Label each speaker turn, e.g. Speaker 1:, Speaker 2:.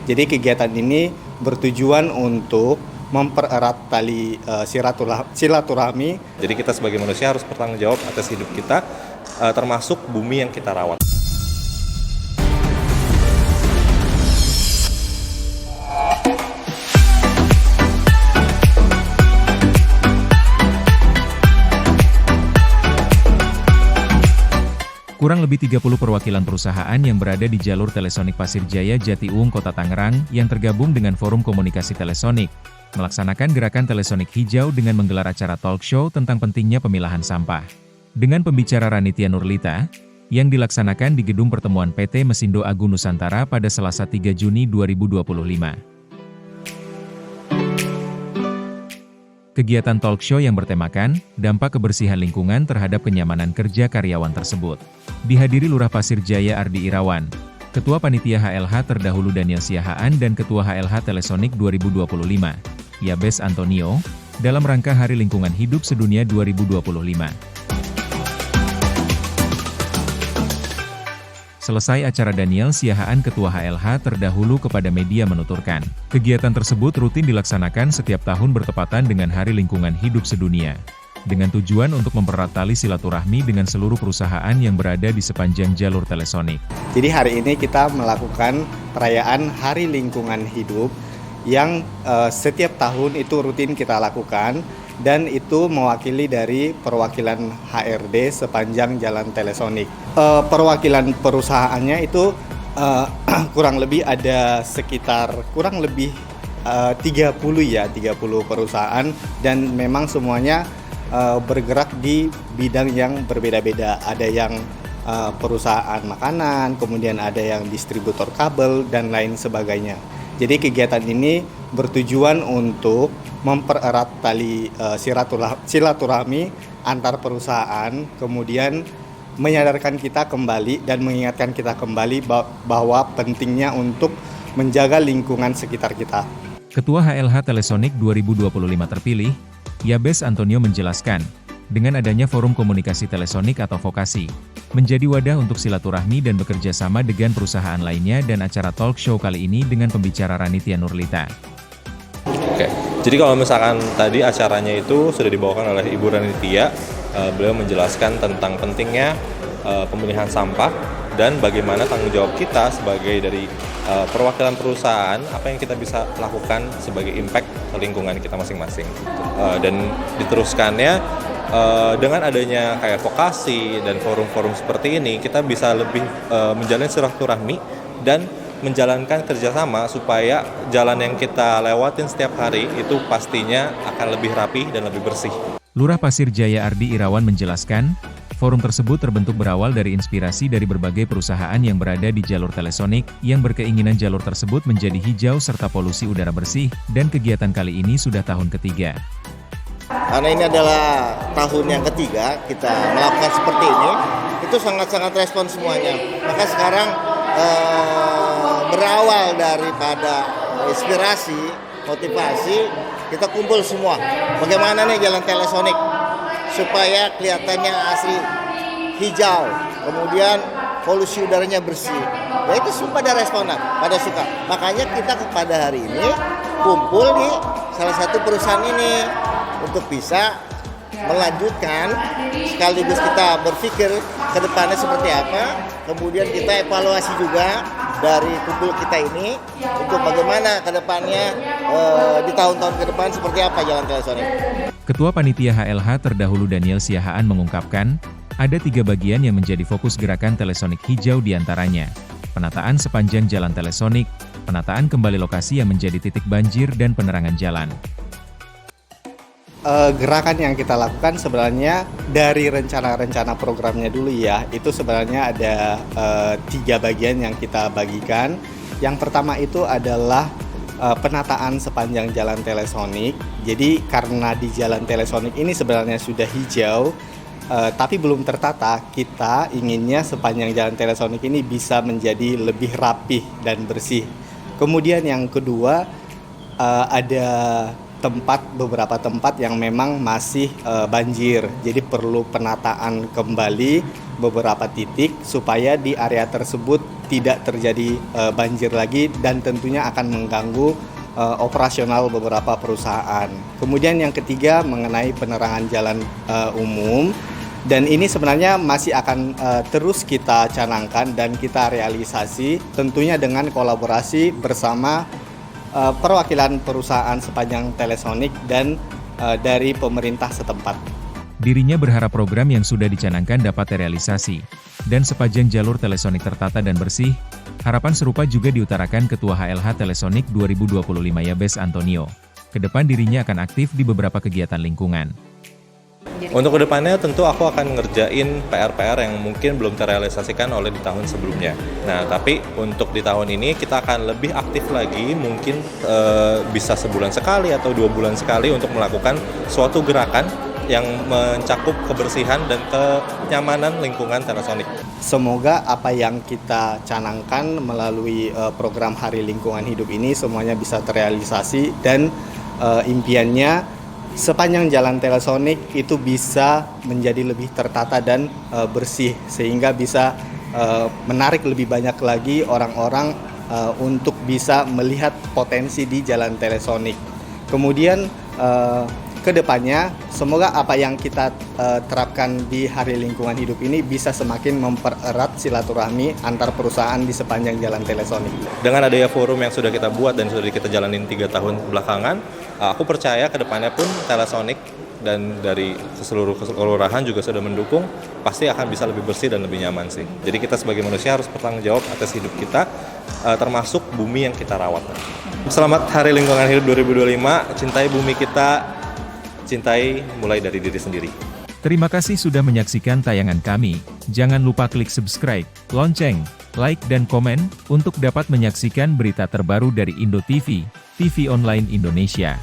Speaker 1: Jadi kegiatan ini bertujuan untuk mempererat tali silaturahmi.
Speaker 2: Jadi kita sebagai manusia harus bertanggung jawab atas hidup kita, termasuk bumi yang kita rawat.
Speaker 3: Kurang lebih 30 perwakilan perusahaan yang berada di jalur Telesonik Pasir Jaya Jatiuung Kota Tangerang yang tergabung dengan Forum Komunikasi Telesonik, melaksanakan gerakan Telesonik Hijau dengan menggelar acara talk show tentang pentingnya pemilahan sampah. Dengan pembicara Ranitia Nurlita, yang dilaksanakan di Gedung Pertemuan PT Mesindo Agung Nusantara pada Selasa 3 Juni 2025. Kegiatan talk show yang bertemakan, dampak kebersihan lingkungan terhadap kenyamanan kerja karyawan tersebut, dihadiri Lurah Pasir Jaya Ardi Irawan, Ketua Panitia HLH terdahulu Daniel Siahaan dan Ketua HLH Telesonik 2025, Yabes Antonio, dalam rangka Hari Lingkungan Hidup Sedunia 2025. Selesai acara, Daniel Siahaan Ketua HLH terdahulu kepada media menuturkan, kegiatan tersebut rutin dilaksanakan setiap tahun bertepatan dengan Hari Lingkungan Hidup Sedunia, dengan tujuan untuk mempererat tali silaturahmi dengan seluruh perusahaan yang berada di sepanjang jalur Telesonik.
Speaker 1: Jadi hari ini kita melakukan perayaan Hari Lingkungan Hidup yang setiap tahun itu rutin kita lakukan, dan itu mewakili dari perwakilan HRD sepanjang jalan Telesonik. Perwakilan perusahaannya itu kurang lebih ada sekitar 30 perusahaan, dan memang semuanya bergerak di bidang yang berbeda-beda. Ada yang perusahaan makanan, kemudian ada yang distributor kabel, dan lain sebagainya. Jadi kegiatan ini bertujuan untuk mempererat tali silaturahmi antar perusahaan, kemudian menyadarkan kita kembali dan mengingatkan kita kembali bahwa pentingnya untuk menjaga lingkungan sekitar kita.
Speaker 3: Ketua HLH Telesonik 2025 terpilih, Yabes Antonio menjelaskan, dengan adanya Forum Komunikasi Telesonik atau Vokasi, menjadi wadah untuk silaturahmi dan bekerja sama dengan perusahaan lainnya, dan acara talk show kali ini dengan pembicara Ranitia Nurlita.
Speaker 2: Oke, jadi kalau misalkan tadi acaranya itu sudah dibawakan oleh Ibu Ranitia, beliau menjelaskan tentang pentingnya pemilihan sampah dan bagaimana tanggung jawab kita sebagai dari perwakilan perusahaan, apa yang kita bisa lakukan sebagai impact ke lingkungan kita masing-masing. Dan diteruskannya dengan adanya kayak vokasi dan forum-forum seperti ini, kita bisa lebih menjalin silaturahmi dan menjalankan kerjasama supaya jalan yang kita lewatin setiap hari itu pastinya akan lebih rapi dan lebih bersih.
Speaker 3: Lurah Pasir Jaya Ardi Irawan menjelaskan, forum tersebut terbentuk berawal dari inspirasi dari berbagai perusahaan yang berada di jalur Telesonik, yang berkeinginan jalur tersebut menjadi hijau serta polusi udara bersih, dan kegiatan kali ini sudah tahun ketiga.
Speaker 4: Karena ini adalah tahun yang ketiga kita melakukan seperti ini, itu sangat-sangat respon semuanya. Maka sekarang berawal daripada inspirasi, motivasi, kita kumpul semua. Bagaimana nih jalan Telesonik supaya kelihatannya asli hijau, kemudian polusi udaranya bersih. Ya itu semua pada responan, pada suka. Makanya kita pada hari ini kumpul di salah satu perusahaan ini untuk bisa melanjutkan, sekaligus kita berpikir ke depannya seperti apa, kemudian kita evaluasi juga dari kumpul kita ini untuk bagaimana ke depannya di tahun-tahun ke depan seperti apa jalan Telesonik.
Speaker 3: Ketua Panitia HLH terdahulu Daniel Siahaan mengungkapkan, ada 3 bagian yang menjadi fokus gerakan Telesonik Hijau, diantaranya penataan sepanjang jalan Telesonik, penataan kembali lokasi yang menjadi titik banjir, dan penerangan jalan.
Speaker 1: Gerakan yang kita lakukan sebenarnya dari rencana programnya dulu ya, itu sebenarnya ada 3 bagian yang kita bagikan. Yang pertama itu adalah penataan sepanjang jalan Telesonik. Jadi karena di jalan Telesonik ini sebenarnya sudah hijau, tapi belum tertata, kita inginnya sepanjang jalan Telesonik ini bisa menjadi lebih rapih dan bersih. Kemudian yang kedua, ada beberapa tempat yang memang masih banjir, jadi perlu penataan kembali beberapa titik supaya di area tersebut tidak terjadi banjir lagi dan tentunya akan mengganggu operasional beberapa perusahaan. Kemudian yang ketiga mengenai penerangan jalan umum, dan ini sebenarnya masih akan terus kita canangkan dan kita realisasi tentunya dengan kolaborasi bersama perwakilan perusahaan sepanjang Telesonic dan dari pemerintah setempat.
Speaker 3: Dirinya berharap program yang sudah dicanangkan dapat terrealisasi, dan sepanjang jalur Telesonic tertata dan bersih. Harapan serupa juga diutarakan Ketua HLH Telesonic 2025 Yabes Antonio. Kedepan dirinya akan aktif di beberapa kegiatan lingkungan.
Speaker 2: Untuk kedepannya tentu aku akan ngerjain PR-PR yang mungkin belum terrealisasikan oleh di tahun sebelumnya. Nah, tapi untuk di tahun ini kita akan lebih aktif lagi, mungkin bisa sebulan sekali atau 2 bulan sekali untuk melakukan suatu gerakan yang mencakup kebersihan dan kenyamanan lingkungan Telesonic.
Speaker 1: Semoga apa yang kita canangkan melalui program Hari Lingkungan Hidup ini semuanya bisa terrealisasi dan impiannya sepanjang jalan Telesonic itu bisa menjadi lebih tertata dan bersih sehingga bisa menarik lebih banyak lagi orang-orang untuk bisa melihat potensi di jalan Telesonic. Kemudian kedepannya semoga apa yang kita terapkan di Hari Lingkungan Hidup ini bisa semakin mempererat silaturahmi antar perusahaan di sepanjang jalan Telesonic.
Speaker 2: Dengan adanya forum yang sudah kita buat dan sudah kita jalanin 3 tahun belakangan, aku percaya kedepannya pun Telesonic dan dari seluruh kelurahan juga sudah mendukung, pasti akan bisa lebih bersih dan lebih nyaman sih. Jadi kita sebagai manusia harus bertanggung jawab atas hidup kita, termasuk bumi yang kita rawat. Selamat Hari Lingkungan Hidup 2025, cintai bumi kita, cintai mulai dari diri sendiri.
Speaker 3: Terima kasih sudah menyaksikan tayangan kami. Jangan lupa klik subscribe, lonceng, like dan komen, untuk dapat menyaksikan berita terbaru dari Indo TV, TV online Indonesia.